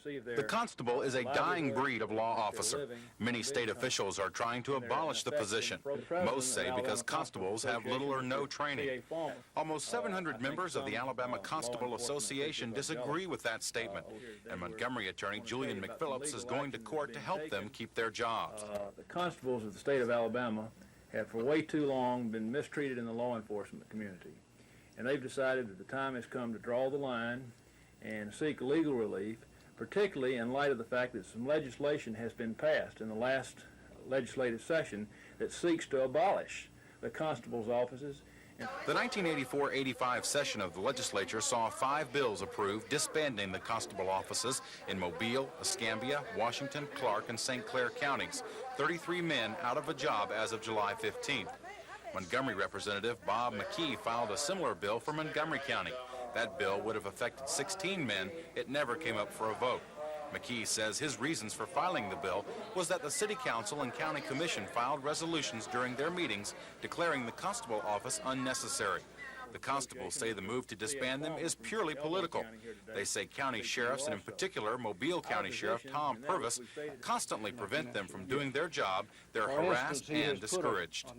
The constable is a dying breed of law officer. Many state officials are trying to abolish the position. Most say because constables have little or no training. Almost 700 members of the Alabama Constable Association disagree with that statement, and Montgomery attorney Julian McPhillips is going to court to help them keep their jobs. The constables of the state of Alabama have for way too long been mistreated in the law enforcement community, and they've decided that the time has come to draw the line and seek legal relief, particularly in light of the fact that some legislation has been passed in the last legislative session that seeks to abolish the constable's offices. The 1984-85 session of the legislature saw 5 bills approved disbanding the constable offices in Mobile, Escambia, Washington, Clark, and St. Clair counties. 33 men out of a job as of July 15th. Montgomery Representative Bob McKee filed a similar bill for Montgomery County. That bill would have affected 16 men. It never came up for a vote. McKee says his reasons for filing the bill was that the City Council and County Commission filed resolutions during their meetings declaring the constable office unnecessary. The constables say the move to disband them is purely political. They say county sheriffs, and in particular Mobile County Sheriff Tom Purvis, constantly prevent them from doing their job. They're harassed and discouraged.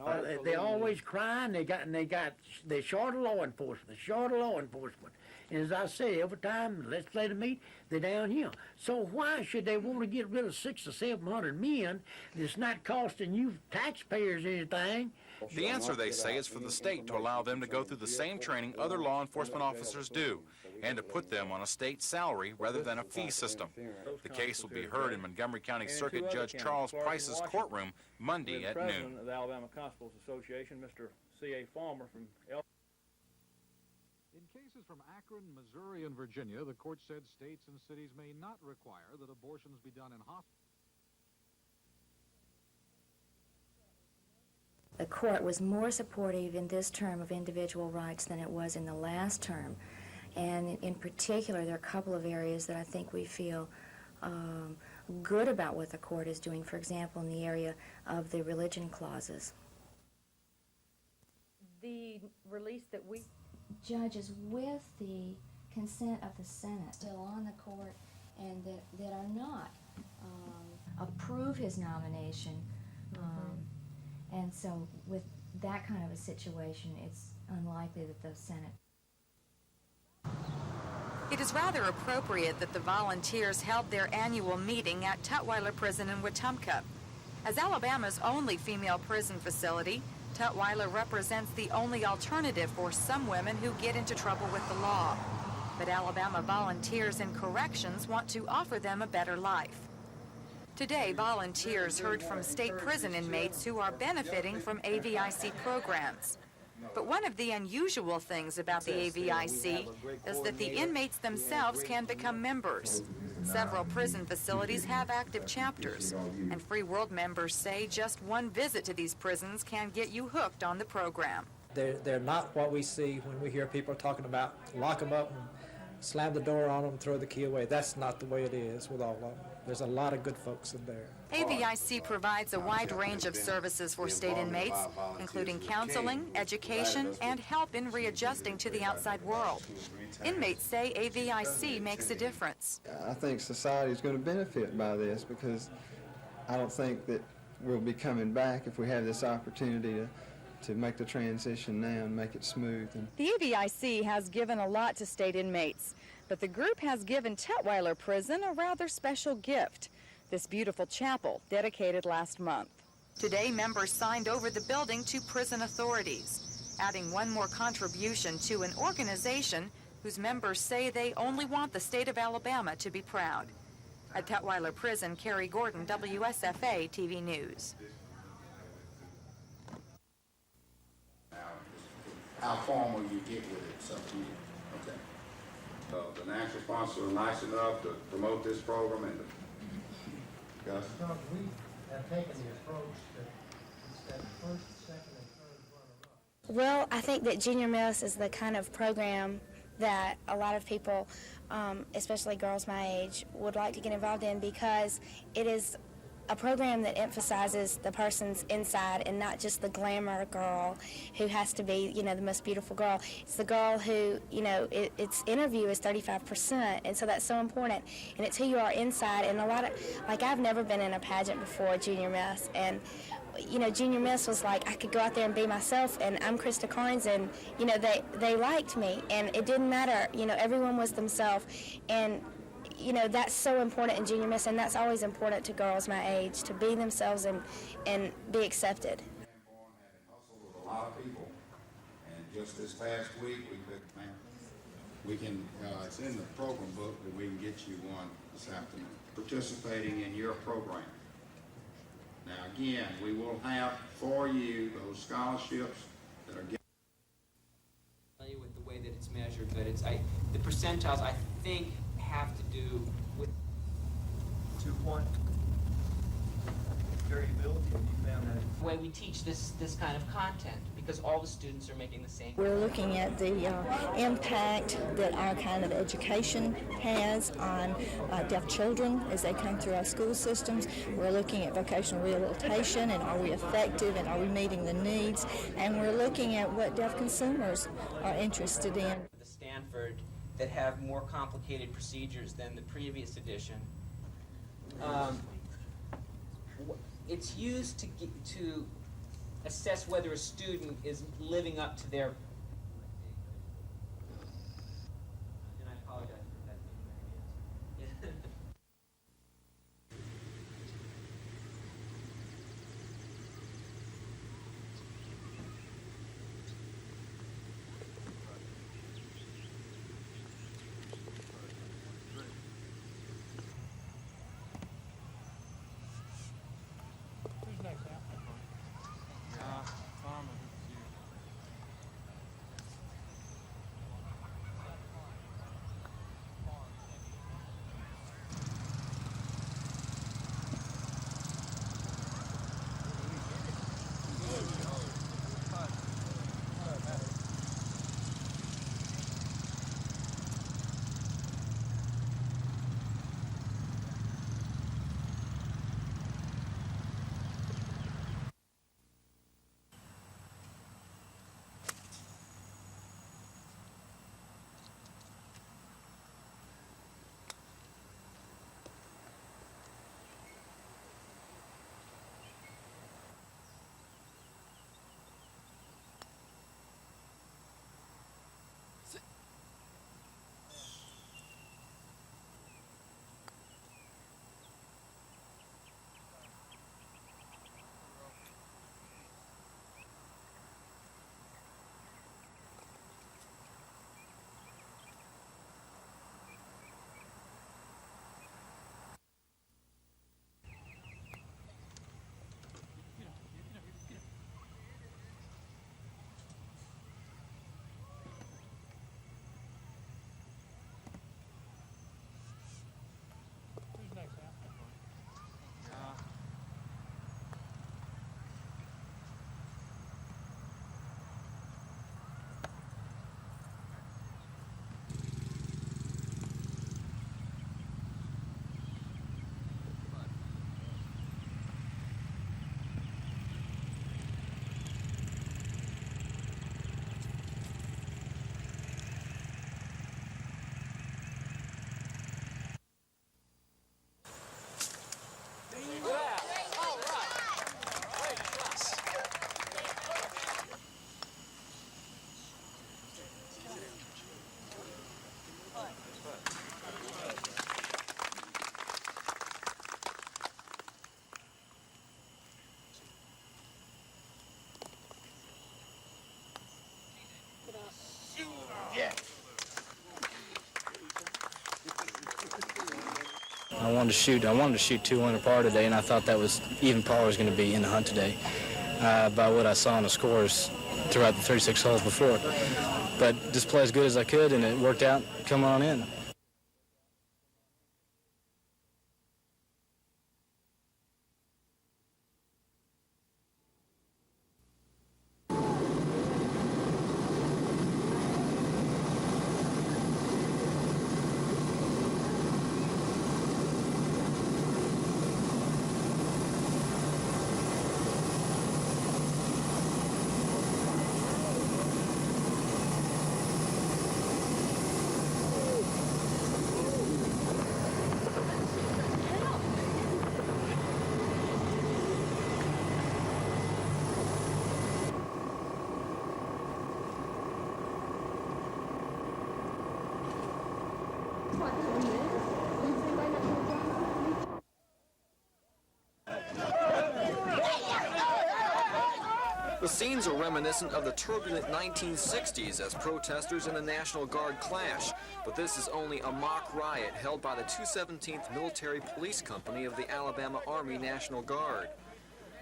They always crying. They're short of law enforcement. And as I say, every time the legislative meet, they're down here. So why should they want to get rid of 600 or 700 men that's not costing you taxpayers anything? The answer, they say, is for the state to allow them to go through the same training other law enforcement officers do, and to put them on a state salary rather than a fee system. The case will be heard in Montgomery County Circuit Judge Charles Price's courtroom Monday at noon. The president of the Alabama Constables Association, Mr. C.A. Farmer from In cases from Akron, Missouri, and Virginia, the court said states and cities may not require that abortions be done in hospitals. The court was more supportive in this term of individual rights than it was in the last term. And in particular, there are a couple of areas that I think we feel good about what the court is doing, for example, in the area of the religion clauses. The release that we Judges with the consent of the Senate still on the court and that are not approve his nomination. And so with that kind of a situation, it's unlikely that the Senate. It is rather appropriate that the volunteers held their annual meeting at Tutwiler Prison in Wetumpka. As Alabama's only female prison facility, Tutwiler represents the only alternative for some women who get into trouble with the law. But Alabama volunteers in corrections want to offer them a better life. Today, volunteers heard from state prison inmates who are benefiting from AVIC programs. But one of the unusual things about the AVIC is that the inmates themselves can become members. Several prison facilities have active chapters, and Free World members say just one visit to these prisons can get you hooked on the program. They're not what we see when we hear people talking about lock them up and slam the door on them, throw the key away. That's not the way it is with all of them. There's a lot of good folks in there. AVIC provides a wide range of services for state inmates, including counseling, education, and help in readjusting to the outside world. Inmates say AVIC makes a difference. I think society is going to benefit by this because I don't think that we'll be coming back if we have this opportunity to make the transition now and make it smooth. The AVIC has given a lot to state inmates, but the group has given Tutwiler Prison a rather special gift, this beautiful chapel dedicated last month. Today, members signed over the building to prison authorities, adding one more contribution to an organization whose members say they only want the state of Alabama to be proud. At Tutwiler Prison, Carrie Gordon, WSFA TV News. How formal you get with it, it's up to you. Okay. The national sponsors are nice enough to promote this program and Because we have taken the approach that instead of first, second, and third runner-up. Well, I think that Junior Miss is the kind of program that a lot of people, especially girls my age, would like to get involved in because it is a program that emphasizes the person's inside and not just the glamour girl who has to be, the most beautiful girl. It's the girl who, its interview is 35%, and so that's so important. And it's who you are inside. And a lot of, I've never been in a pageant before, Junior Miss, and Junior Miss was like, I could go out there and be myself, and I'm Krista Carnes, and, they liked me, and it didn't matter, everyone was themselves, and, that's so important in Junior Miss, and that's always important to girls my age, to be themselves and be accepted. A lot of people, and just this past week, it's in the program book, but we can get you one this afternoon, participating in your program. Now again, we will have for you those scholarships that are given. With the way that it's measured, but the percentiles I think have to do with 2-point variability. Have you found that? the way we teach this kind of content, because all the students are making the same. We're looking at the impact that our kind of education has on deaf children as they come through our school systems. We're looking at vocational rehabilitation, and are we effective, and are we meeting the needs? And we're looking at what deaf consumers are interested in. The Stanford that have more complicated procedures than the previous edition. It's used to assess whether a student is living up to their. And I apologize for that. I wanted to shoot 2 under par today, and I thought that was even par was going to be in the hunt today by what I saw in the scores throughout the 36 holes before. But just play as good as I could, and it worked out coming on in. The scenes are reminiscent of the turbulent 1960s as protesters and the National Guard clash, but this is only a mock riot held by the 217th Military Police Company of the Alabama Army National Guard.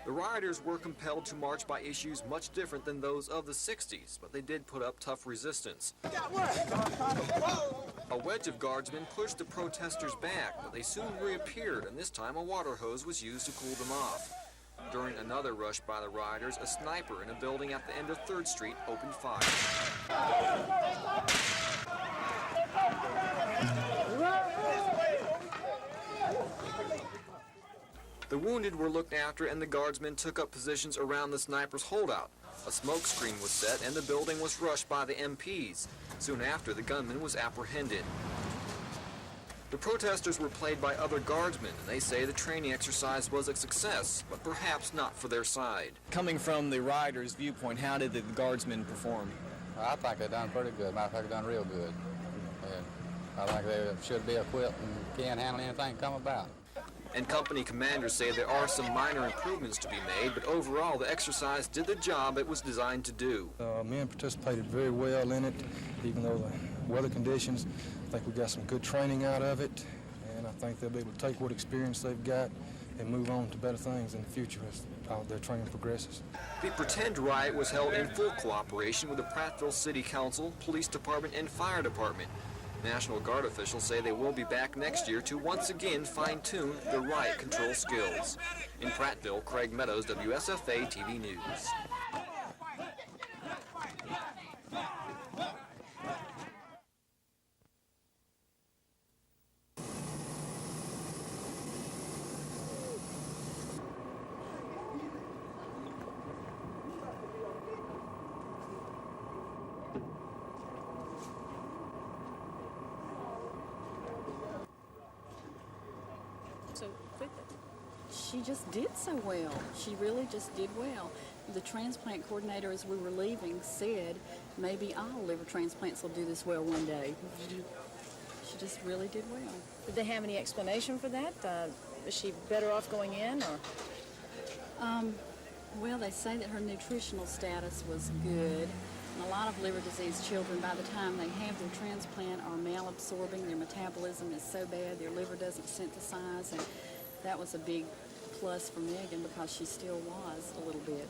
The rioters were compelled to march by issues much different than those of the 60s, but they did put up tough resistance. A wedge of guardsmen pushed the protesters back, but they soon reappeared, and this time a water hose was used to cool them off. During another rush by the rioters, a sniper in a building at the end of 3rd Street opened fire. The wounded were looked after and the guardsmen took up positions around the sniper's holdout. A smoke screen was set and the building was rushed by the MPs. Soon after, the gunman was apprehended. The protesters were played by other guardsmen, and they say the training exercise was a success, but perhaps not for their side. Coming from the rioters' viewpoint, how did the guardsmen perform? I think they done pretty good. Matter of fact, they done real good. And I think they should be equipped and can handle anything come about. And company commanders say there are some minor improvements to be made, but overall the exercise did the job it was designed to do. Men participated very well in it, even though the weather conditions, I think we got some good training out of it, and I think they'll be able to take what experience they've got and move on to better things in the future as their training progresses. The pretend riot was held in full cooperation with the Prattville City Council, Police Department, and Fire Department. National Guard officials say they will be back next year to once again fine-tune their riot control skills. In Prattville, Craig Meadows, WSFA TV News. She just did so well. She really just did well. The transplant coordinator, as we were leaving, said maybe all liver transplants will do this well one day. She just really did well. Did they have any explanation for that? Is she better off going in, or? Well, they say that her nutritional status was good. And a lot of liver disease children, by the time they have their transplant, are malabsorbing. Their metabolism is so bad, their liver doesn't synthesize, and that was a big plus for Megan because she still was a little bit.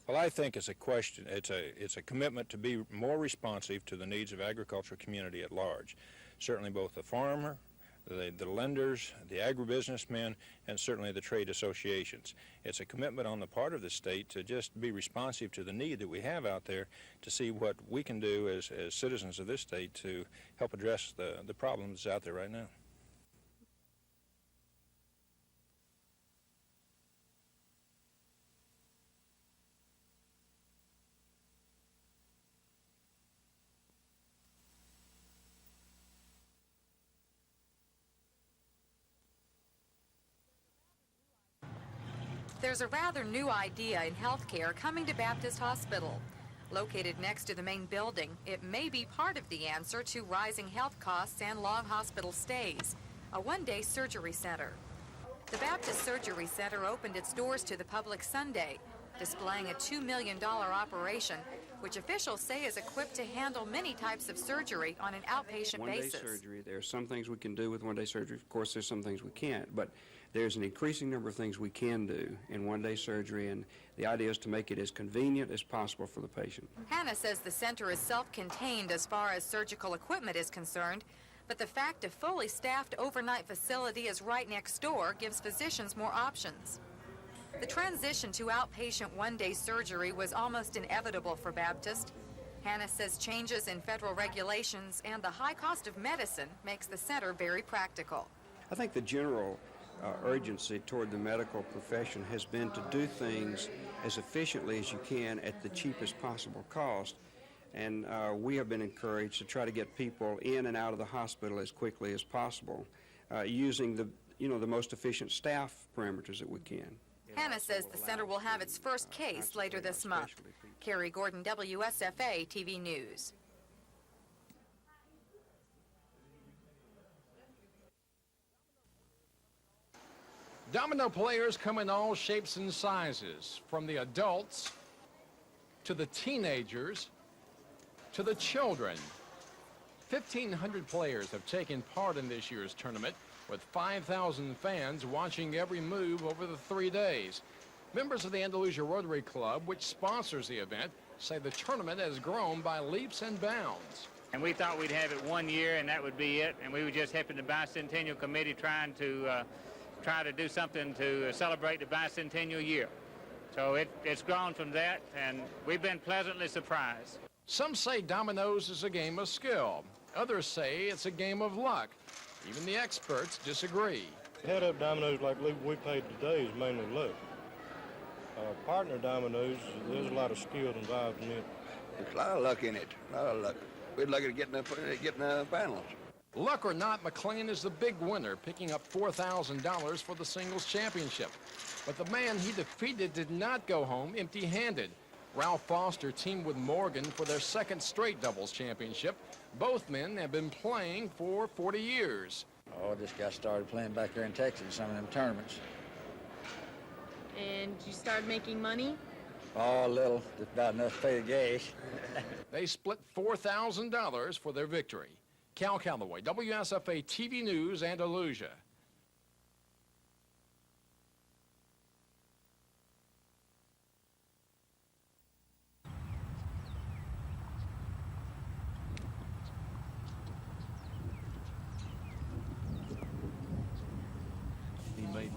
Well, I think it's a commitment to be more responsive to the needs of agricultural community at large. Certainly both the farmer, the lenders, the agribusinessmen, and certainly the trade associations. It's a commitment on the part of the state to just be responsive to the need that we have out there to see what we can do as citizens of this state to help address the problems out there right now. There's a rather new idea in healthcare coming to Baptist Hospital. Located next to the main building, it may be part of the answer to rising health costs and long hospital stays. A one-day surgery center. The Baptist Surgery Center opened its doors to the public Sunday, displaying a $2 million operation, which officials say is equipped to handle many types of surgery on an outpatient basis. One-day surgery, there are some things we can do with one-day surgery. Of course, there's some things we can't, but there's an increasing number of things we can do in one-day surgery, and the idea is to make it as convenient as possible for the patient. Hannah says the center is self-contained as far as surgical equipment is concerned, but the fact a fully staffed overnight facility is right next door gives physicians more options. The transition to outpatient one-day surgery was almost inevitable for Baptist. Hannah says changes in federal regulations and the high cost of medicine makes the center very practical. I think the general urgency toward the medical profession has been to do things as efficiently as you can at the cheapest possible cost. And we have been encouraged to try to get people in and out of the hospital as quickly as possible, using the most efficient staff parameters that we can. Hannah says the center will have its first case later this month. Carrie Gordon, WSFA TV News. Domino players come in all shapes and sizes, from the adults to the teenagers to the children. 1,500 players have taken part in this year's tournament, with 5,000 fans watching every move over the 3 days. Members of the Andalusia Rotary Club, which sponsors the event, say the tournament has grown by leaps and bounds. And we thought we'd have it 1 year and that would be it, and we were just helping the Bicentennial Committee try to do something to celebrate the bicentennial year. So it's grown from that, and we've been pleasantly surprised. Some say dominoes is a game of skill. Others say it's a game of luck. Even the experts disagree. Head-up dominoes like we played today is mainly luck. Partner dominoes, there's a lot of skill involved in it. There's a lot of luck in it, a lot of luck. We're lucky to get in the finals. Luck or not, McLean is the big winner, picking up $4,000 for the singles championship. But the man he defeated did not go home empty-handed. Ralph Foster teamed with Morgan for their second straight doubles championship. Both men have been playing for 40 years. Oh, I just got started playing back there in Texas, some of them tournaments. And you started making money? Oh, a little, just about enough to pay the gas. They split $4,000 for their victory. Cal Calloway, WSFA TV News, Andalusia. He may be.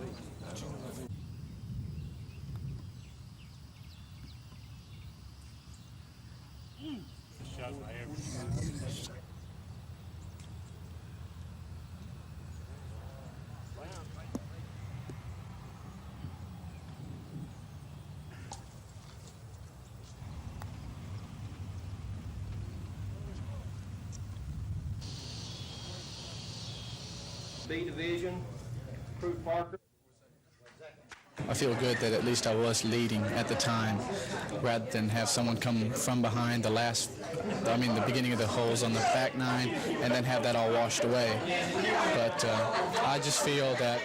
Shot my average. B division, Prue Parker. I feel good that at least I was leading at the time, rather than have someone come from behind the beginning of the holes on the back nine, and then have that all washed away. But I just feel that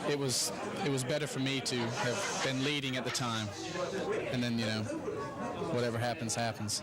it was better for me to have been leading at the time, and then whatever happens, happens.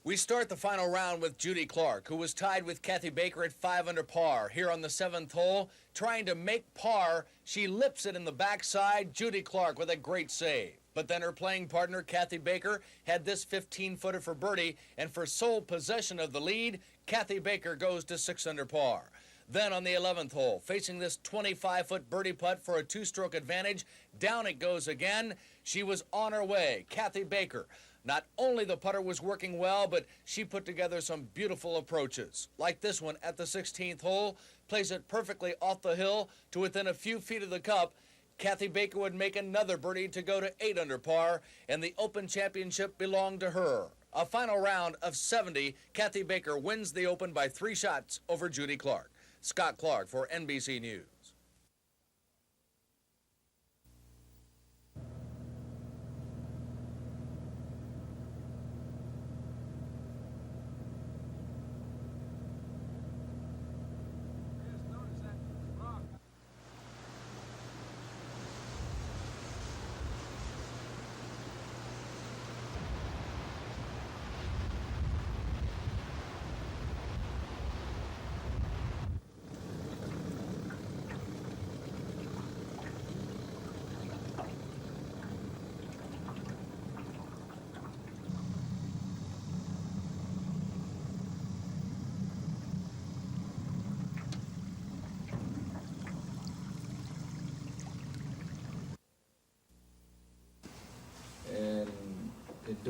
We start the final round with Judy Clark, who was tied with Kathy Baker at 5 under par. Here on the 7th hole, trying to make par, she lips it in the backside. Judy Clark with a great save. But then her playing partner, Kathy Baker, had this 15-footer for birdie, and for sole possession of the lead, Kathy Baker goes to 6 under par. Then on the 11th hole, facing this 25-foot birdie putt for a 2-stroke advantage, down it goes again. She was on her way, Kathy Baker. Not only the putter was working well, but she put together some beautiful approaches. Like this one at the 16th hole, plays it perfectly off the hill to within a few feet of the cup. Kathy Baker would make another birdie to go to 8 under par, and the Open Championship belonged to her. A final round of 70, Kathy Baker wins the Open by 3 shots over Judy Clark. Scott Clark for NBC News.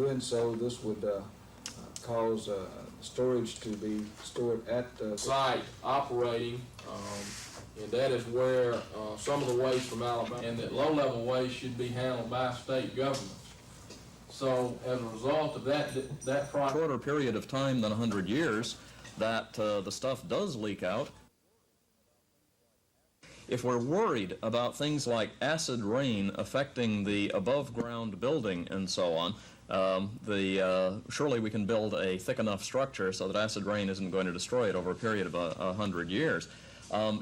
doing so, this would cause storage to be stored at the site operating, and that is where some of the waste from Alabama and that low-level waste should be handled by state governments. So as a result of that project, shorter period of time than 100 years, that the stuff does leak out. If we're worried about things like acid rain affecting the above-ground building and so on, surely we can build a thick enough structure so that acid rain isn't going to destroy it over a period of 100 years.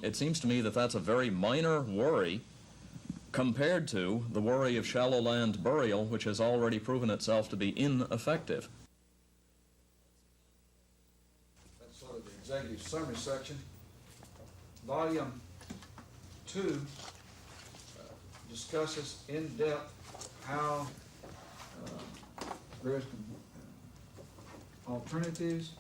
It seems to me that that's a very minor worry compared to the worry of shallow land burial, which has already proven itself to be ineffective. That's sort of the executive summary section. Volume 2 discusses in depth how various alternatives.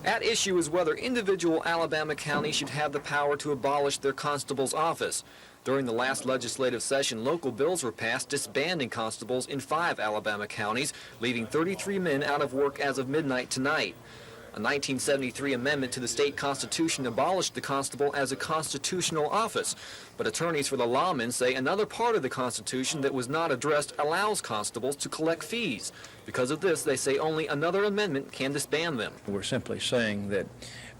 At issue is whether individual Alabama counties should have the power to abolish their constable's office. During the last legislative session, local bills were passed disbanding constables in 5 Alabama counties, leaving 33 men out of work as of midnight tonight. A 1973 amendment to the state constitution abolished the constable as a constitutional office, but attorneys for the lawmen say another part of the Constitution that was not addressed allows constables to collect fees. Because of this, they say only another amendment can disband them. We're simply saying that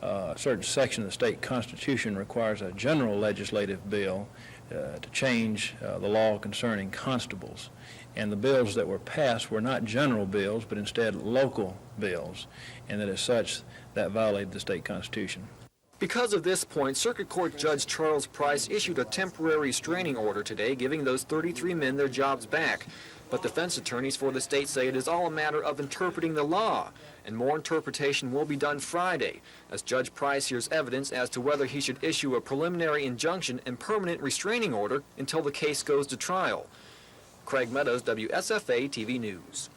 a certain section of the state constitution requires a general legislative bill to change the law concerning constables. And the bills that were passed were not general bills, but instead local bills, and that as such, that violated the state constitution. Because of this point, Circuit Court Judge Charles Price issued a temporary restraining order today, giving those 33 men their jobs back. But defense attorneys for the state say it is all a matter of interpreting the law, and more interpretation will be done Friday, as Judge Price hears evidence as to whether he should issue a preliminary injunction and permanent restraining order until the case goes to trial. Craig Meadows, WSFA TV News.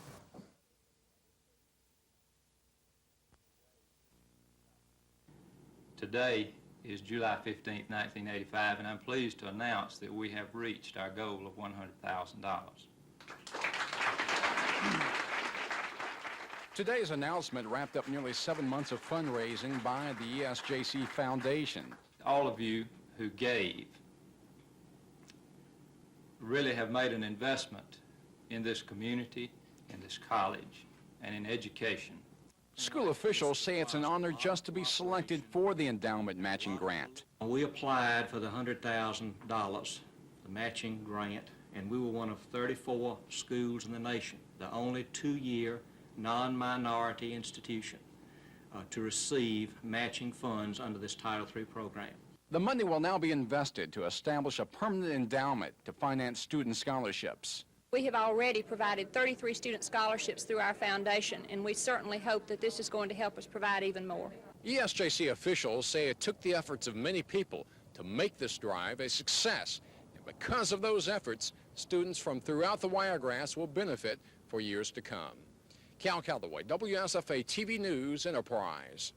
Today is July 15, 1985, and I'm pleased to announce that we have reached our goal of $100,000. Today's announcement wrapped up nearly 7 months of fundraising by the ESJC Foundation. All of you who gave really have made an investment in this community, in this college, and in education. School officials say it's an honor just to be selected for the endowment matching grant. We applied for the $100,000, the matching grant, and we were one of 34 schools in the nation, the only 2-year non-minority institution to receive matching funds under this Title III program. The money will now be invested to establish a permanent endowment to finance student scholarships. We have already provided 33 student scholarships through our foundation, and we certainly hope that this is going to help us provide even more. ESJC officials say it took the efforts of many people to make this drive a success. And because of those efforts, students from throughout the Wiregrass will benefit for years to come. Cal Calloway, WSFA TV News, Enterprise.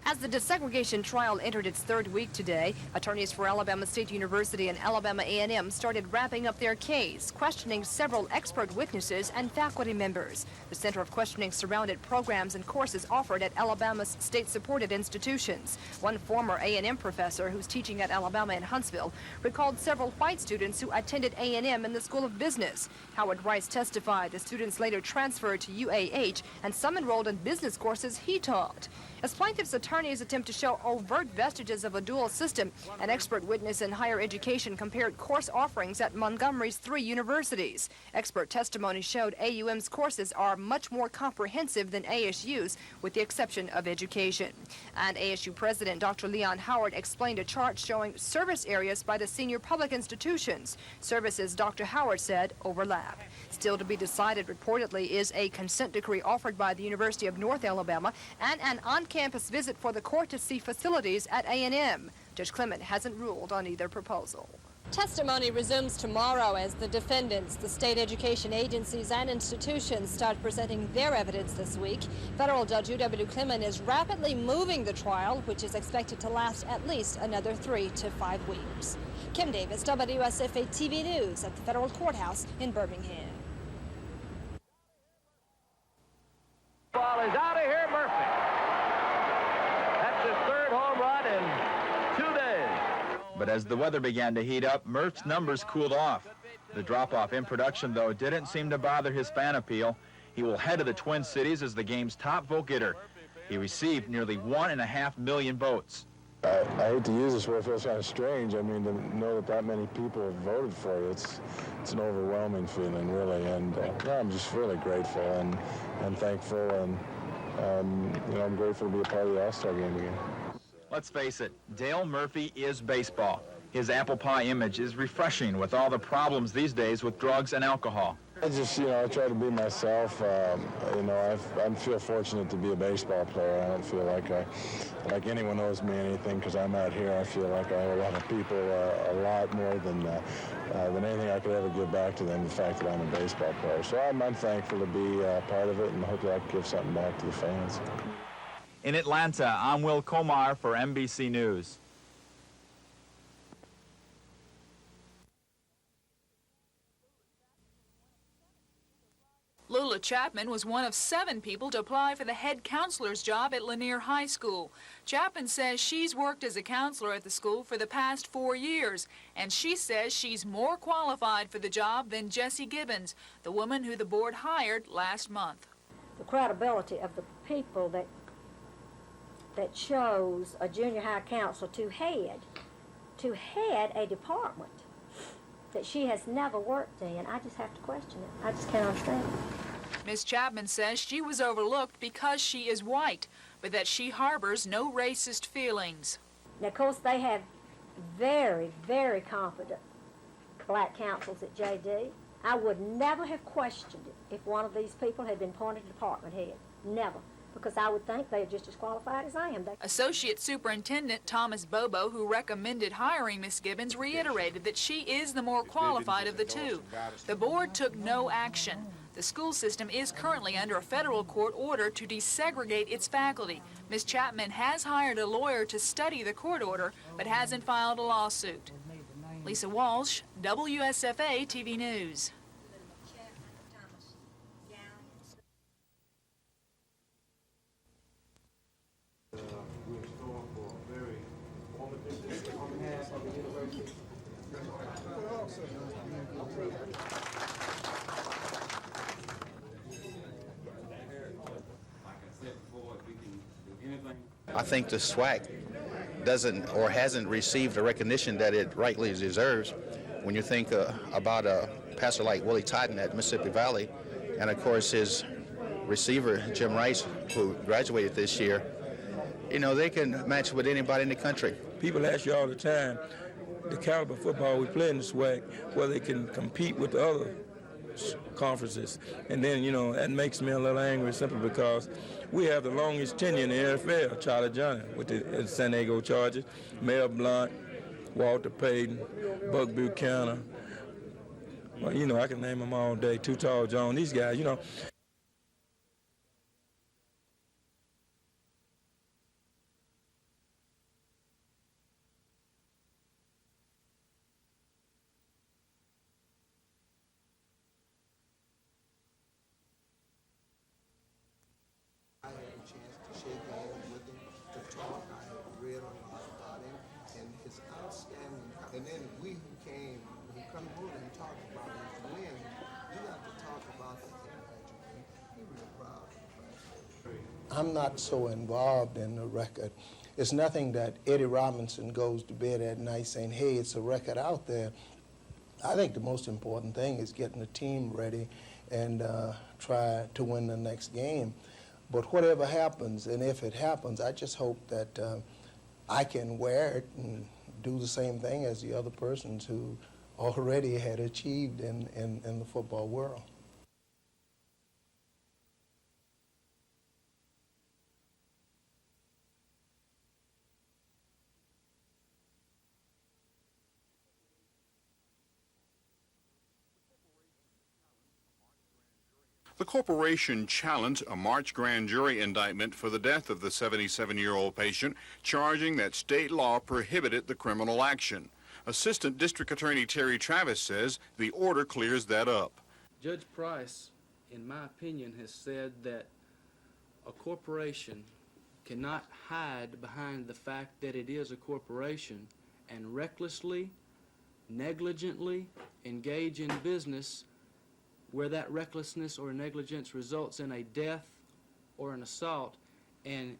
As the desegregation trial entered its 3rd week today, attorneys for Alabama State University and Alabama A&M started wrapping up their case, questioning several expert witnesses and faculty members. The center of questioning surrounded programs and courses offered at Alabama's state-supported institutions. One former A&M professor who's teaching at Alabama in Huntsville recalled several white students who attended A&M in the School of Business. Howard Rice testified the students later transferred to UAH, and some enrolled in business courses he taught. As plaintiffs' attorneys attempt to show overt vestiges of a dual system, an expert witness in higher education compared course offerings at Montgomery's 3 universities. Expert testimony showed AUM's courses are much more comprehensive than ASU's, with the exception of education. And ASU President Dr. Leon Howard explained a chart showing service areas by the senior public institutions. Services, Dr. Howard said, overlap. Still to be decided, reportedly, is a consent decree offered by the University of North Alabama and an on-campus visit for the court to see facilities at A&M. Judge Clement hasn't ruled on either proposal. Testimony resumes tomorrow as the defendants, the state education agencies, and institutions start presenting their evidence this week. Federal Judge U.W. Clement is rapidly moving the trial, which is expected to last at least another 3 to 5 weeks. Kim Davis, WSFA TV News at the Federal Courthouse in Birmingham. Ball is out of here, Murphy. That's his third home run in 2 days. But as the weather began to heat up, Murph's numbers cooled off. The drop-off in production, though, didn't seem to bother his fan appeal. He will head to the Twin Cities as the game's top vote-getter. He received nearly 1.5 million votes. I hate to use this word, it feels kind of strange. I mean, to know that many people have voted for you, it's an overwhelming feeling, really. And I'm just really grateful and thankful, and I'm grateful to be a part of the All-Star game again. Let's face it, Dale Murphy is baseball. His apple pie image is refreshing with all the problems these days with drugs and alcohol. I just, I try to be myself. I feel fortunate to be a baseball player. I don't feel like anyone owes me anything because I'm out here. I feel like I owe a lot of people a lot more than anything I could ever give back to them, the fact that I'm a baseball player. So I'm thankful to be part of it, and hopefully I can give something back to the fans. In Atlanta, I'm Will Komar for NBC News. Lula Chapman was one of 7 people to apply for the head counselor's job at Lanier High School. Chapman says she's worked as a counselor at the school for the past 4 years, and she says she's more qualified for the job than Jessie Gibbons, the woman who the board hired last month. The credibility of the people that chose a junior high counselor to head a department that she has never worked in, I just have to question it. I just can't understand it. Ms. Chapman says she was overlooked because she is white, but that she harbors no racist feelings. Now, of course, they have very, very competent black counsels at JD. I would never have questioned it if one of these people had been appointed department head. Never. Because I would think they're just as qualified as I am. Associate Superintendent Thomas Bobo, who recommended hiring Ms. Gibbons, reiterated that she is the more qualified of the two. The board took no action. The school system is currently under a federal court order to desegregate its faculty. Ms. Chapman has hired a lawyer to study the court order, but hasn't filed a lawsuit. Lisa Walsh, WSFA TV News. I think the SWAC doesn't or hasn't received the recognition that it rightly deserves. When you think about a pastor like Willie Totten at Mississippi Valley, and of course his receiver, Jim Rice, who graduated this year, they can match with anybody in the country. People ask you all the time, the caliber of football we play in the SWAC, whether they can compete with the other conferences. And then, that makes me a little angry simply because we have the longest tenure in the NFL, Charlie Johnny with the San Diego Chargers, Mel Blount, Walter Payton, Buck Buchanan. Well, I can name them all day. Too Tall John, these guys, And then we who come over and talk about his win, you have to talk about the impact you real proud. I'm not so involved in the record. It's nothing that Eddie Robinson goes to bed at night saying, hey, it's a record out there. I think the most important thing is getting the team ready and try to win the next game. But whatever happens, and if it happens, I just hope that I can wear it and do the same thing as the other persons who already had achieved in the football world. The corporation challenged a March grand jury indictment for the death of the 77-year-old patient, charging that state law prohibited the criminal action. Assistant District Attorney Terry Travis says the order clears that up. Judge Price, in my opinion, has said that a corporation cannot hide behind the fact that it is a corporation and recklessly, negligently engage in business where that recklessness or negligence results in a death or an assault and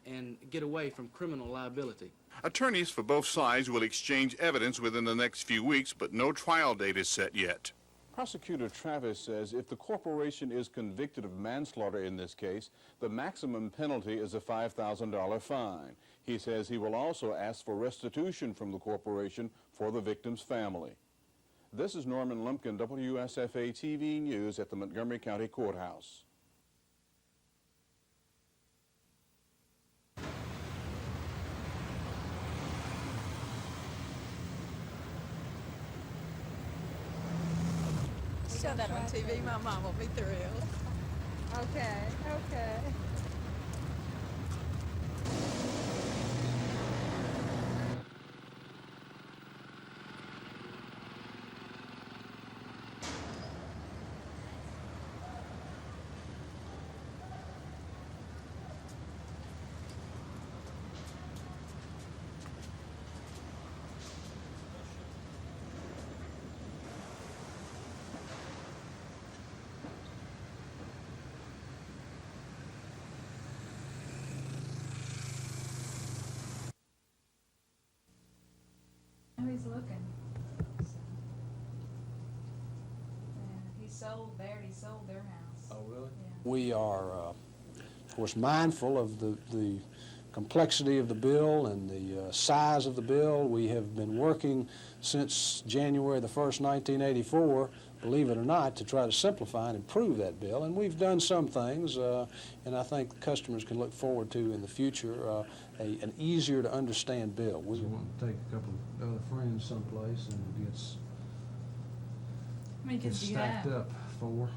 get away from criminal liability. Attorneys for both sides will exchange evidence within the next few weeks, but no trial date is set yet. Prosecutor Travis says if the corporation is convicted of manslaughter in this case, the maximum penalty is a $5,000 fine. He says he will also ask for restitution from the corporation for the victim's family. This is Norman Lumpkin, WSFA TV News at the Montgomery County Courthouse. Show that on TV, my mom will be thrilled. Okay, okay. He's looking. Yeah, he sold their house. Oh, really? We are, of course, mindful of the complexity of the bill and the size of the bill. We have been working since January the 1st, 1984, believe it or not, to try to simplify and improve that bill. And we've done some things, and I think customers can look forward to in the future an easier to understand bill. We want to take a couple of other friends someplace and it gets How many kids do you stacked have? up 4.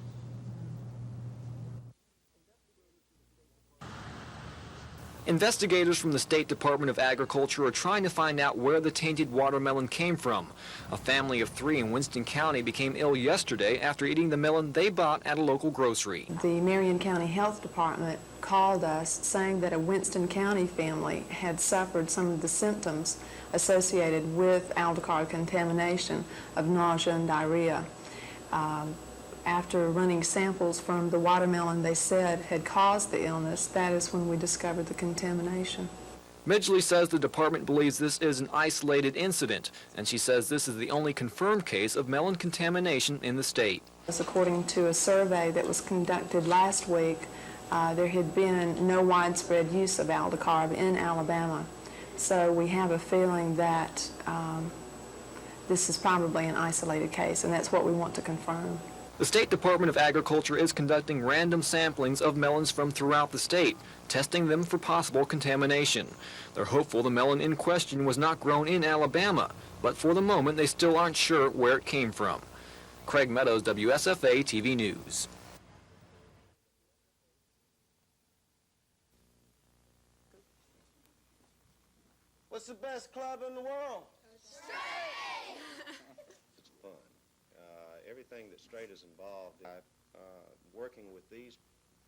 Investigators from the State Department of Agriculture are trying to find out where the tainted watermelon came from. A family of 3 in Winston County became ill yesterday after eating the melon they bought at a local grocery. The Marion County Health Department called us saying that a Winston County family had suffered some of the symptoms associated with aldehyde contamination of nausea and diarrhea. After running samples from the watermelon they said had caused the illness, that is when we discovered the contamination. Midgley says the department believes this is an isolated incident, and she says this is the only confirmed case of melon contamination in the state. According to a survey that was conducted last week, there had been no widespread use of aldehyde in Alabama. So we have a feeling that this is probably an isolated case, and that's what we want to confirm. The State Department of Agriculture is conducting random samplings of melons from throughout the state, testing them for possible contamination. They're hopeful the melon in question was not grown in Alabama, but for the moment they still aren't sure where it came from. Craig Meadows, WSFA TV News. What's the best club in the world? It's fun. Everything that Straight is involved in, working with these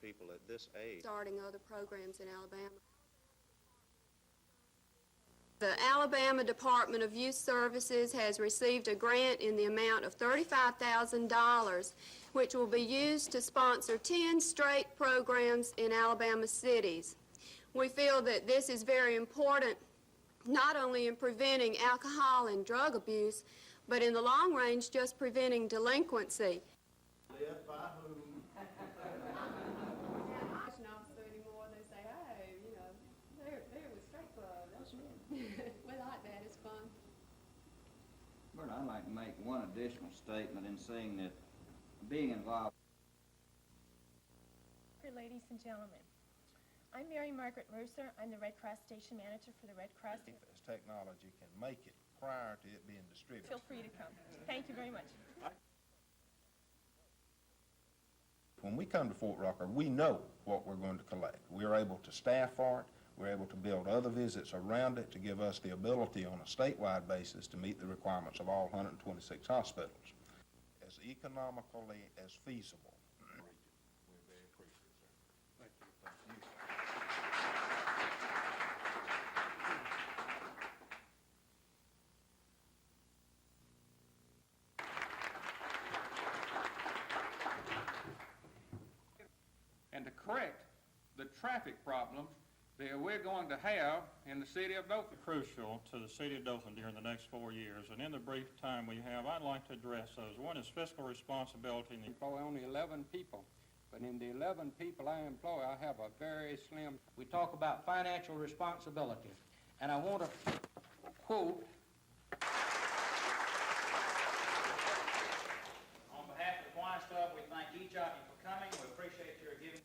people at this age. Starting other programs in Alabama. The Alabama Department of Youth Services has received a grant in the amount of $35,000, which will be used to sponsor 10 straight programs in Alabama cities. We feel that this is very important, not only in preventing alcohol and drug abuse, but in the long range, just preventing delinquency. I'd like to make one additional statement in saying that being involved. Ladies and gentlemen, I'm Mary Margaret Mercer. I'm the Red Cross Station Manager for the Red Cross. As technology can make it prior to it being distributed. Feel free to come. Thank you very much. when we come to Fort Rucker, we know what we're going to collect. We're able to staff for it. We're able to build other visits around it to give us the ability on a statewide basis to meet the requirements of all 126 hospitals as economically as feasible. We're very appreciative, sir. Thank you. Thank you. And to correct the traffic problems that we're going to have in the city of Dothan. Crucial to the city of Dothan during the next 4 years, and in the brief time we have, I'd like to address those. One is fiscal responsibility. I employ only 11 people, but in the 11 people I employ, I have a very slim. We talk about financial responsibility, and I want to quote. On behalf of the Kiwanis Club, we thank each of you for coming. We appreciate your giving.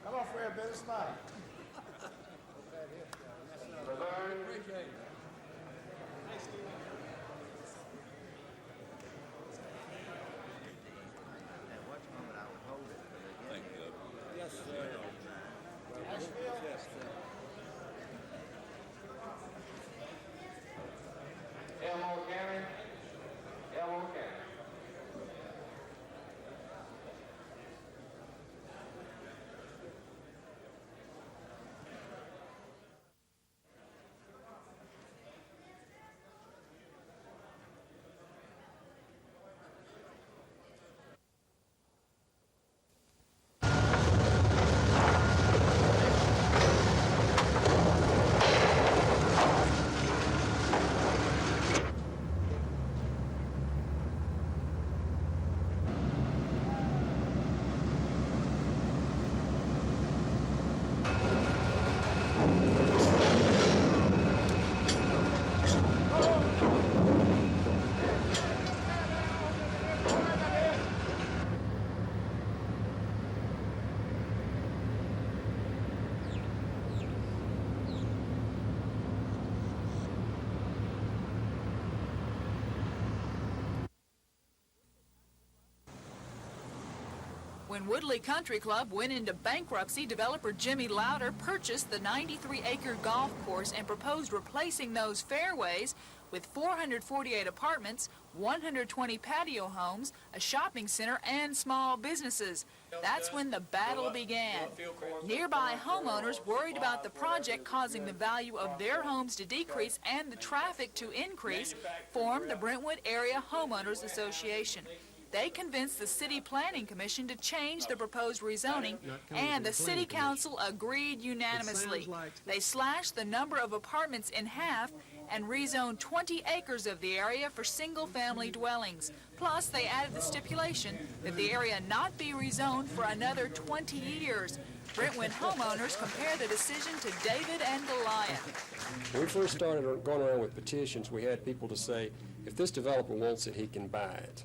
Come on, Fred, better smile. Yes, sir. Elmore County, Elmore County. When Woodley Country Club went into bankruptcy, developer Jimmy Louder purchased the 93-acre golf course and proposed replacing those fairways with 448 apartments, 120 patio homes, a shopping center, and small businesses. That's when the battle began. Nearby homeowners, worried about the project causing the value of their homes to decrease and the traffic to increase, formed the Brentwood Area Homeowners Association. They convinced the City Planning Commission to change the proposed rezoning, and the City Council agreed unanimously. They slashed the number of apartments in half and rezoned 20 acres of the area for single-family dwellings. Plus, they added the stipulation that the area not be rezoned for another 20 years. Brentwood homeowners compare the decision to David and Goliath. When we first started going around with petitions, we had people to say, if this developer wants it, he can buy it.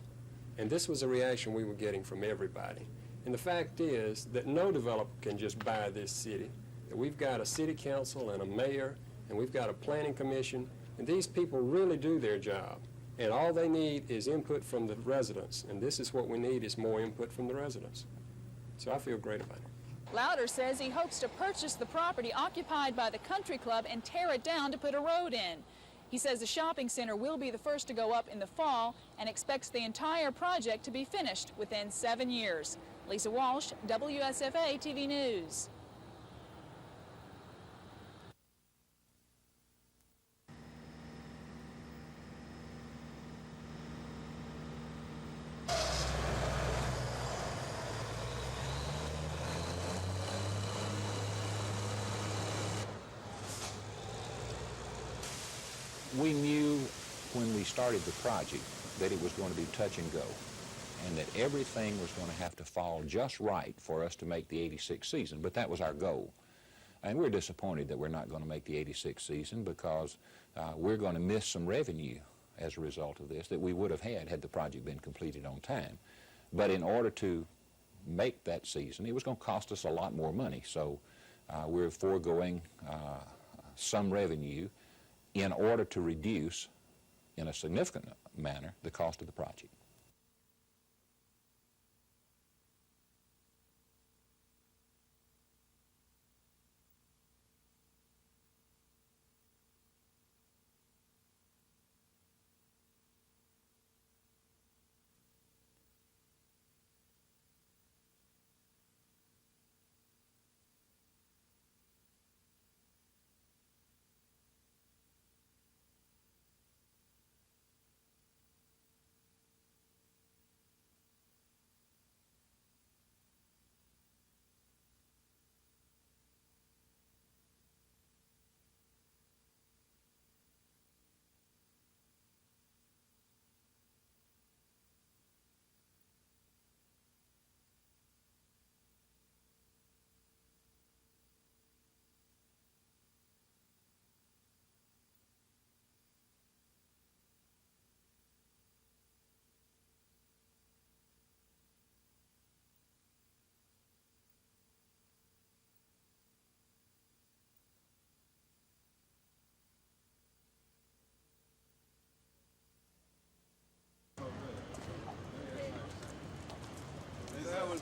And this was a reaction we were getting from everybody. And the fact is that no developer can just buy this city. That we've got a city council and a mayor, and we've got a planning commission, and these people really do their job. And all they need is input from the residents, and this is what we need, is more input from the residents. So I feel great about it. Louder says he hopes to purchase the property occupied by the country club and tear it down to put a road in. He says the shopping center will be the first to go up in the fall and expects the entire project to be finished within 7 years. Lisa Walsh, WSFA TV News. We knew when we started the project that it was going to be touch and go, and that everything was going to have to fall just right for us to make the '86 season, but that was our goal. And we're disappointed that we're not going to make the '86 season because we're going to miss some revenue as a result of this that we would have had the project been completed on time. But in order to make that season, it was going to cost us a lot more money, so we're foregoing some revenue in order to reduce, in a significant manner, the cost of the project.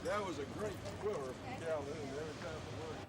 That was a great quiver from Calhoun every time it worked.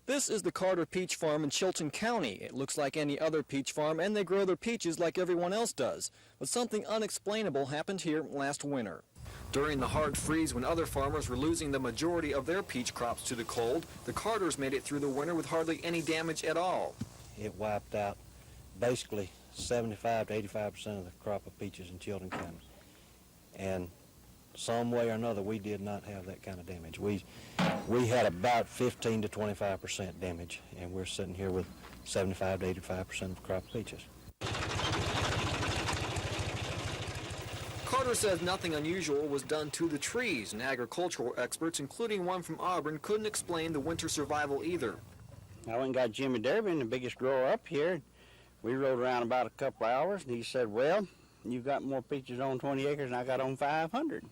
This is the Carter Peach Farm in Chilton County. It looks like any other peach farm, and they grow their peaches like everyone else does. But something unexplainable happened here last winter. During the hard freeze, when other farmers were losing the majority of their peach crops to the cold, the Carters made it through the winter with hardly any damage at all. It wiped out basically 75 to 85% of the crop of peaches in Chilton County. And some way or another, we did not have that kind of damage. We had about 15 to 25% damage, and we're sitting here with 75 to 85% of the crop of peaches. Carter says nothing unusual was done to the trees, and agricultural experts, including one from Auburn, couldn't explain the winter survival either. I went and got Jimmy Durbin, the biggest grower up here. We rode around about a couple hours, and he said, well, you've got more peaches on 20 acres than I got on 500.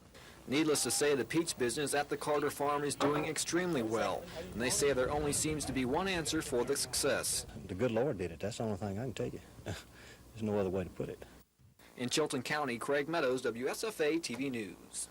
Needless to say, the peach business at the Carter farm is doing extremely well, and they say there only seems to be one answer for the success. The good Lord did it. That's the only thing I can tell you. There's no other way to put it. In Chilton County, Craig Meadows, WSFA TV News.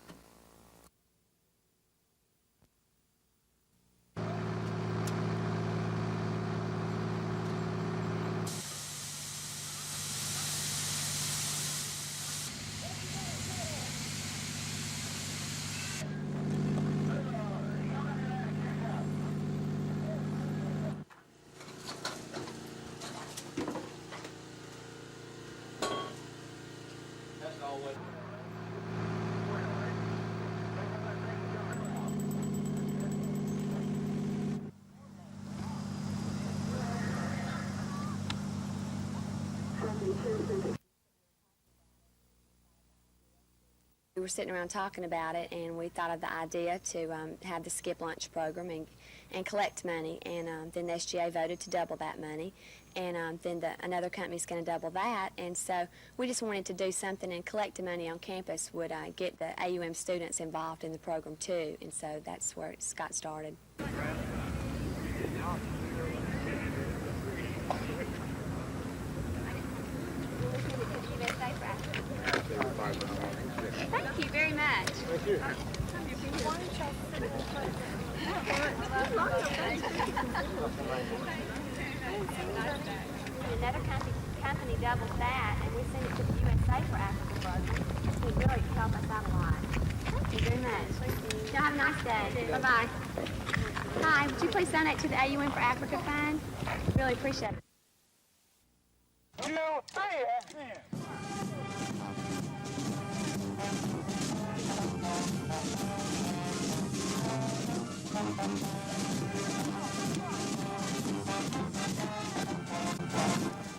We were sitting around talking about it, and we thought of the idea to have the skip lunch program and collect money, and then the SGA voted to double that money, and then another company's going to double that, and so we just wanted to do something, and collecting money on campus would get the AUM students involved in the program too, and so that's where it got started. Thank you very much. Thank you. Another company. company doubles that and we send it to the USA for Africa program, it would really help us out a lot. Thank you very much. Y'all have a nice day. Bye-bye. Hi, would you please donate to the AUN for Africa Fund? Really appreciate it.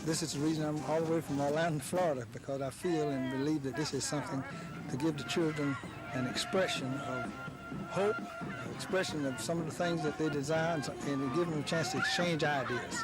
This is the reason I'm all the way from Orlando, Florida, because I feel and believe that this is something to give the children an expression of hope, an expression of some of the things that they desire, and to give them a chance to exchange ideas.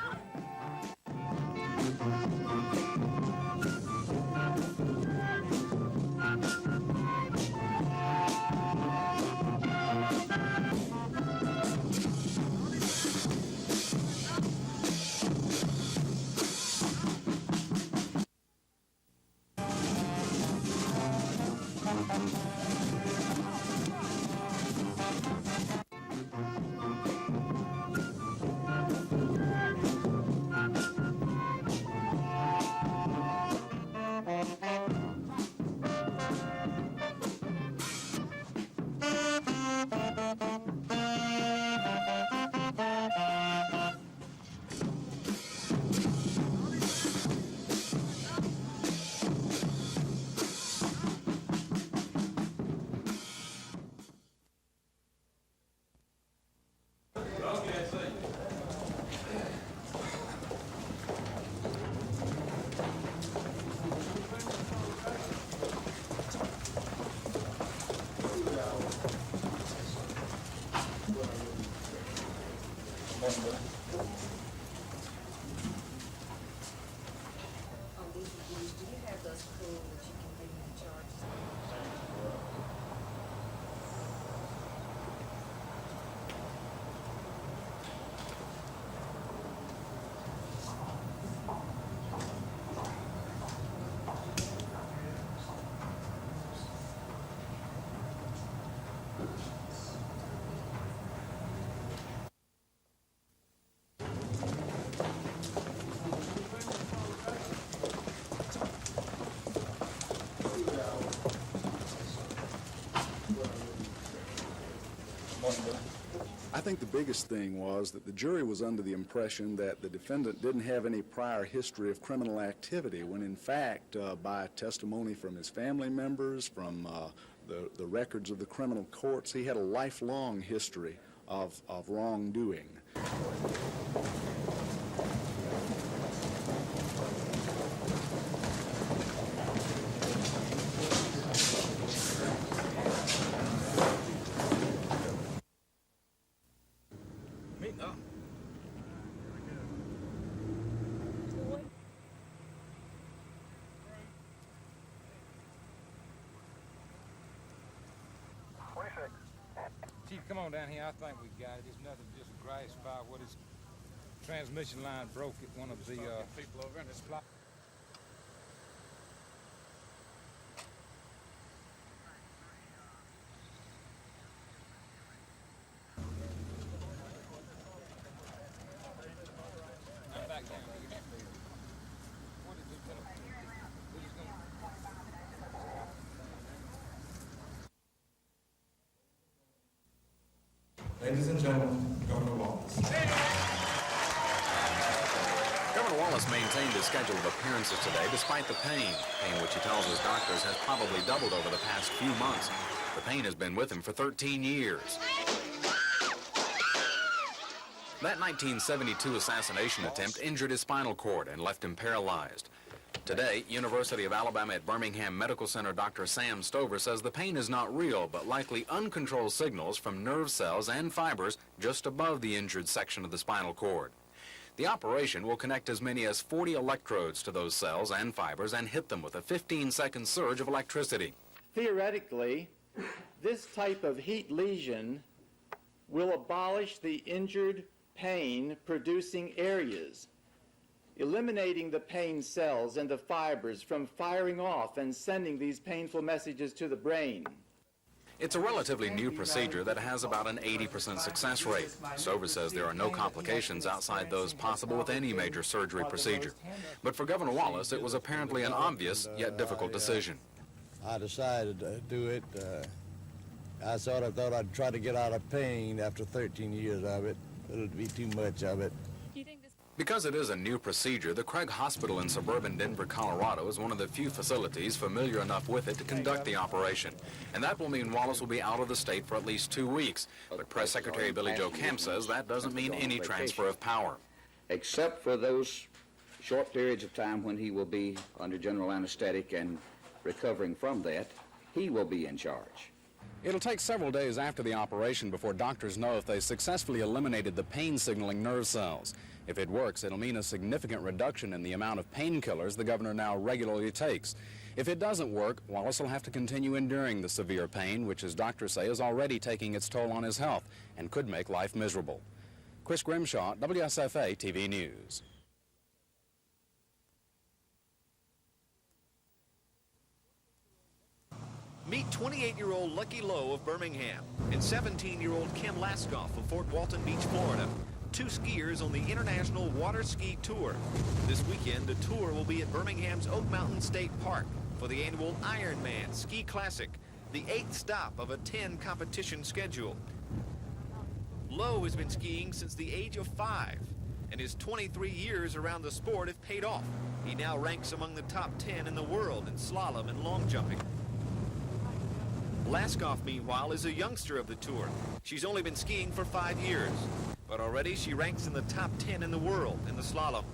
I think the biggest thing was that the jury was under the impression that the defendant didn't have any prior history of criminal activity, when in fact, by testimony from his family members, from the records of the criminal courts, he had a lifelong history of wrongdoing. Chief, come on down here. I think we got it. It's nothing, just a grass fire. What his transmission line broke at one of the people over in this block. I'm back down. What did you tell him? We're just gonna... Ladies and gentlemen, Governor Wallace. Governor Wallace maintained his schedule of appearances today despite the pain which he tells his doctors has probably doubled over the past few months. The pain has been with him for 13 years. That 1972 assassination attempt injured his spinal cord and left him paralyzed. Today, University of Alabama at Birmingham Medical Center Dr. Sam Stover says the pain is not real, but likely uncontrolled signals from nerve cells and fibers just above the injured section of the spinal cord. The operation will connect as many as 40 electrodes to those cells and fibers and hit them with a 15-second surge of electricity. Theoretically, this type of heat lesion will abolish the injured pain-producing areas, eliminating the pain cells and the fibers from firing off and sending these painful messages to the brain. It's a relatively new procedure that has about an 80% success rate. Stover says there are no complications outside those possible with any major surgery procedure. But for Governor Wallace, it was apparently an obvious yet difficult decision. I decided to do it. I sort of thought I'd try to get out of pain after 13 years of it. It'll be too much of it. Because it is a new procedure, the Craig Hospital in suburban Denver, Colorado is one of the few facilities familiar enough with it to conduct the operation. And that will mean Wallace will be out of the state for at least 2 weeks. But Press Secretary Billy Joe Kemp says that doesn't mean any transfer of power. Except for those short periods of time when he will be under general anesthetic and recovering from that, he will be in charge. It'll take several days after the operation before doctors know if they successfully eliminated the pain-signaling nerve cells. If it works, it'll mean a significant reduction in the amount of painkillers the governor now regularly takes. If it doesn't work, Wallace will have to continue enduring the severe pain, which, as doctors say, is already taking its toll on his health and could make life miserable. Chris Grimshaw, WSFA TV News. Meet 28-year-old Lucky Lowe of Birmingham and 17-year-old Kim Laskoff of Fort Walton Beach, Florida. Two skiers on the International Water Ski Tour. This weekend, the tour will be at Birmingham's Oak Mountain State Park for the annual Ironman Ski Classic, the 8th stop of a 10 competition schedule. Lowe has been skiing since the age of 5, and his 23 years around the sport have paid off. He now ranks among the top 10 in the world in slalom and long jumping. Laskoff, meanwhile, is a youngster of the tour. She's only been skiing for 5 years, but already she ranks in the top 10 in the world in the slalom.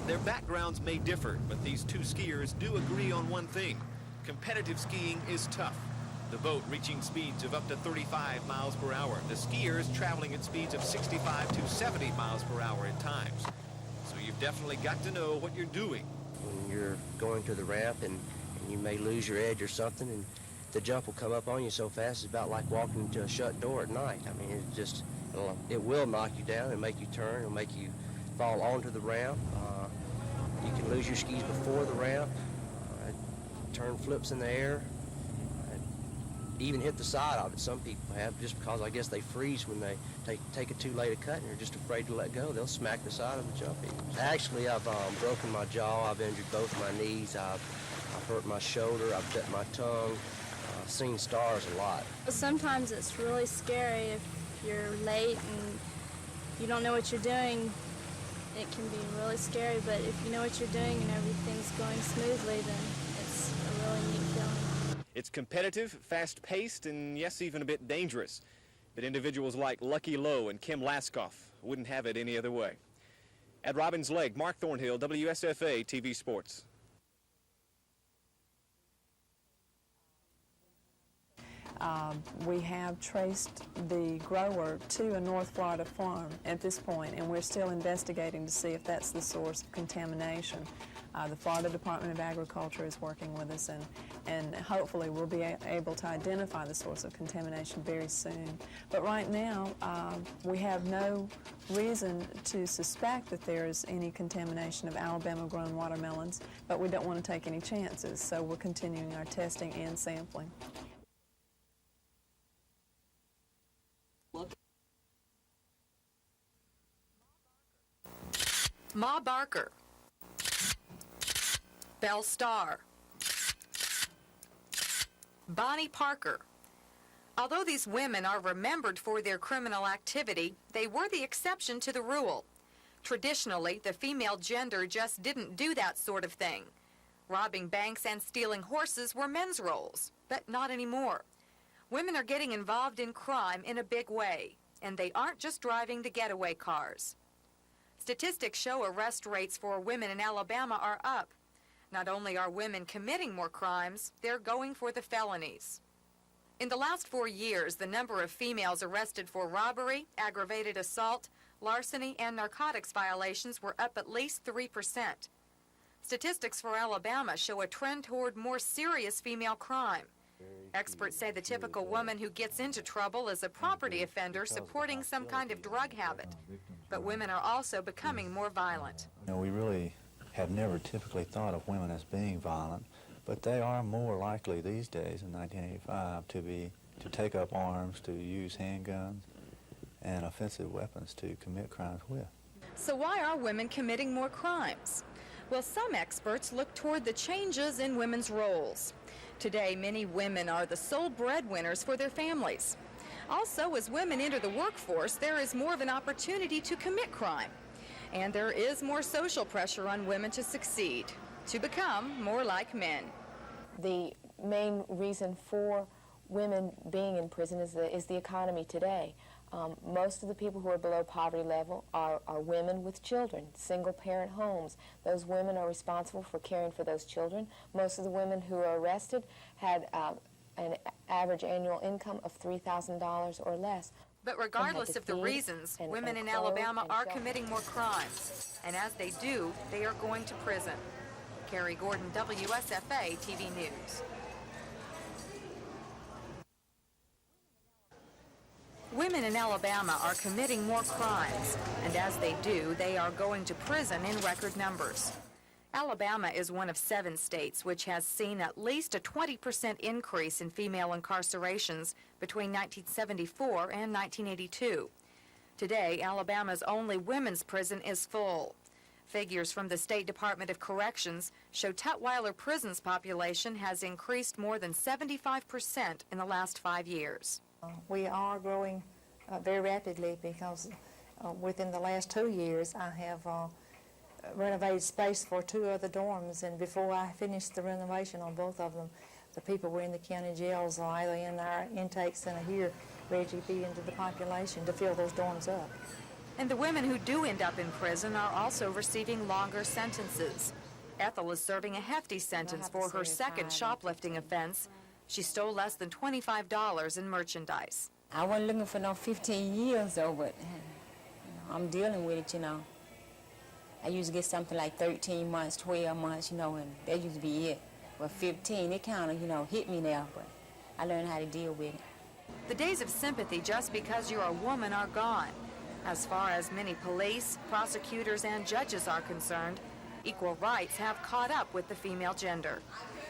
Their backgrounds may differ, but these two skiers do agree on one thing. Competitive skiing is tough. The boat reaching speeds of up to 35 miles per hour. The skiers traveling at speeds of 65 to 70 miles per hour at times. So you've definitely got to know what you're doing. When you're going to the ramp and you may lose your edge or something, and the jump will come up on you so fast, it's about like walking into a shut door at night. I mean, it will knock you down and make you turn. It'll make you fall onto the ramp. You can lose your skis before the ramp, turn flips in the air, even hit the side of it. Some people have, just because I guess they freeze when they take it too late a cut and they're just afraid to let go. They'll smack the side of the jump. Actually, I've broken my jaw. I've injured both my knees. I've hurt my shoulder. I've bit my tongue. I've seen stars a lot. Sometimes it's really scary if you're late and you don't know what you're doing. It can be really scary, but if you know what you're doing and everything's going smoothly, then it's a really neat feeling. It's competitive, fast-paced, and yes, even a bit dangerous. But individuals like Lucky Lowe and Kim Laskoff wouldn't have it any other way. At Robbins Lake, Mark Thornhill, WSFA TV Sports. We have traced the grower to a North Florida farm at this point, and we're still investigating to see if that's the source of contamination. The Florida Department of Agriculture is working with us, and hopefully we'll be able to identify the source of contamination very soon. But right now, we have no reason to suspect that there is any contamination of Alabama-grown watermelons, but we don't want to take any chances, so we're continuing our testing and sampling. Ma Barker, Belle Starr, Bonnie Parker. Although these women are remembered for their criminal activity, they were the exception to the rule. Traditionally, the female gender just didn't do that sort of thing. Robbing banks and stealing horses were men's roles, but not anymore. Women are getting involved in crime in a big way, and they aren't just driving the getaway cars. Statistics show arrest rates for women in Alabama are up. Not only are women committing more crimes, they're going for the felonies. In the last 4 years, the number of females arrested for robbery, aggravated assault, larceny, and narcotics violations were up at least 3%. Statistics for Alabama show a trend toward more serious female crime. Experts say the typical woman who gets into trouble is a property offender supporting some kind of drug habit. But women are also becoming more violent. We really have never typically thought of women as being violent, But they are more likely these days in 1985 to take up arms, to use handguns and offensive weapons to commit crimes with. So why are women committing more crimes? Well, some experts look toward the changes in women's roles. Today, many women are the sole breadwinners for their families. Also, as women enter the workforce, there is more of an opportunity to commit crime. And there is more social pressure on women to succeed, to become more like men. The main reason for women being in prison is the economy today. Most of the people who are below poverty level are women with children, single-parent homes. Those women are responsible for caring for those children. Most of the women who are arrested had an average annual income of $3,000 or less. But regardless of the reasons, women in Alabama are committing more crimes. And as they do, they are going to prison. Carrie Gordon, WSFA TV News. Women in Alabama are committing more crimes, and as they do, they are going to prison in record numbers. Alabama is one of 7 states which has seen at least a 20% increase in female incarcerations between 1974 and 1982. Today, Alabama's only women's prison is full. Figures from the State Department of Corrections show Tutwiler Prison's population has increased more than 75% in the last 5 years. We are growing very rapidly because within the last 2 years I have renovated space for 2 other dorms, and before I finished the renovation on both of them, the people were in the county jails or either in our intake center here ready to be into the population to fill those dorms up. And the women who do end up in prison are also receiving longer sentences. Ethel is serving a hefty sentence for her second shoplifting offense. She stole less than $25 in merchandise. I wasn't looking for no 15 years though, but I'm dealing with it, I used to get something like 13 months, 12 months, and that used to be it. But 15, it kind of, hit me there, but I learned how to deal with it. The days of sympathy just because you're a woman are gone. As far as many police, prosecutors, and judges are concerned, equal rights have caught up with the female gender.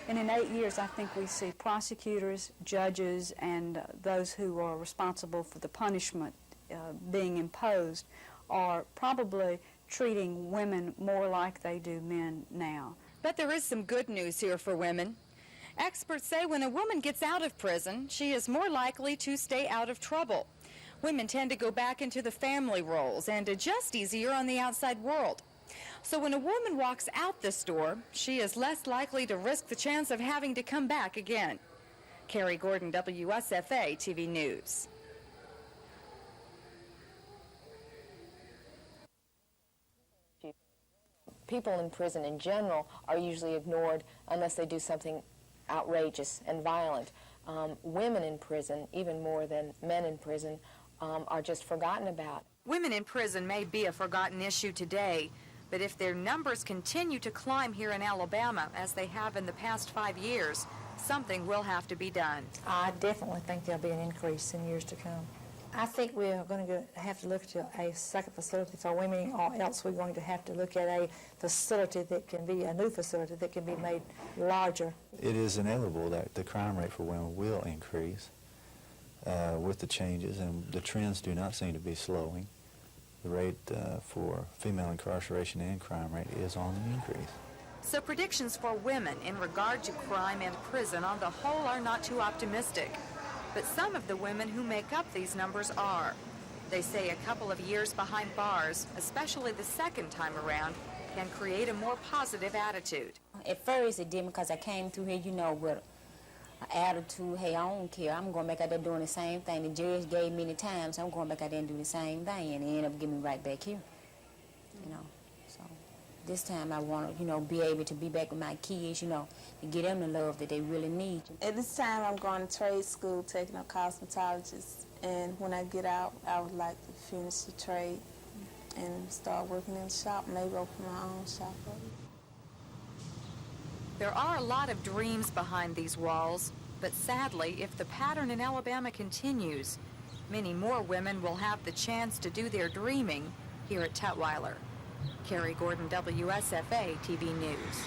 And in 8 years, I think we see prosecutors, judges, and those who are responsible for the punishment being imposed are probably treating women more like they do men now. But there is some good news here for women. Experts say when a woman gets out of prison, she is more likely to stay out of trouble. Women tend to go back into the family roles and adjust easier on the outside world. So when a woman walks out this door, she is less likely to risk the chance of having to come back again. Carrie Gordon, WSFA TV News. People in prison in general are usually ignored unless they do something outrageous and violent. Women in prison, even more than men in prison, are just forgotten about. Women in prison may be a forgotten issue today, but if their numbers continue to climb here in Alabama, as they have in the past 5 years, something will have to be done. I definitely think there'll be an increase in years to come. I think we're going to have to look at a second facility for women, or else we're going to have to look at a facility that can be a new facility that can be made larger. It is inevitable that the crime rate for women will increase with the changes, and the trends do not seem to be slowing. The rate for female incarceration and crime rate is on the increase. So predictions for women in regard to crime and prison on the whole are not too optimistic. But some of the women who make up these numbers are. They say a couple of years behind bars, especially the second time around, can create a more positive attitude. At first it didn't, because I came through here, with an attitude, hey, I don't care, I'm going back out there doing the same thing. The judge gave me the time, so I'm going back out there and do the same thing, and it ended up getting me right back here, So this time I want to, be able to be back with my kids, to give them the love that they really need. At this time, I'm going to trade school, taking up cosmetologist, and when I get out, I would like to finish the trade and start working in the shop, maybe open my own shop. There are a lot of dreams behind these walls, but sadly, if the pattern in Alabama continues, many more women will have the chance to do their dreaming here at Tutwiler. Carrie Gordon, WSFA TV News.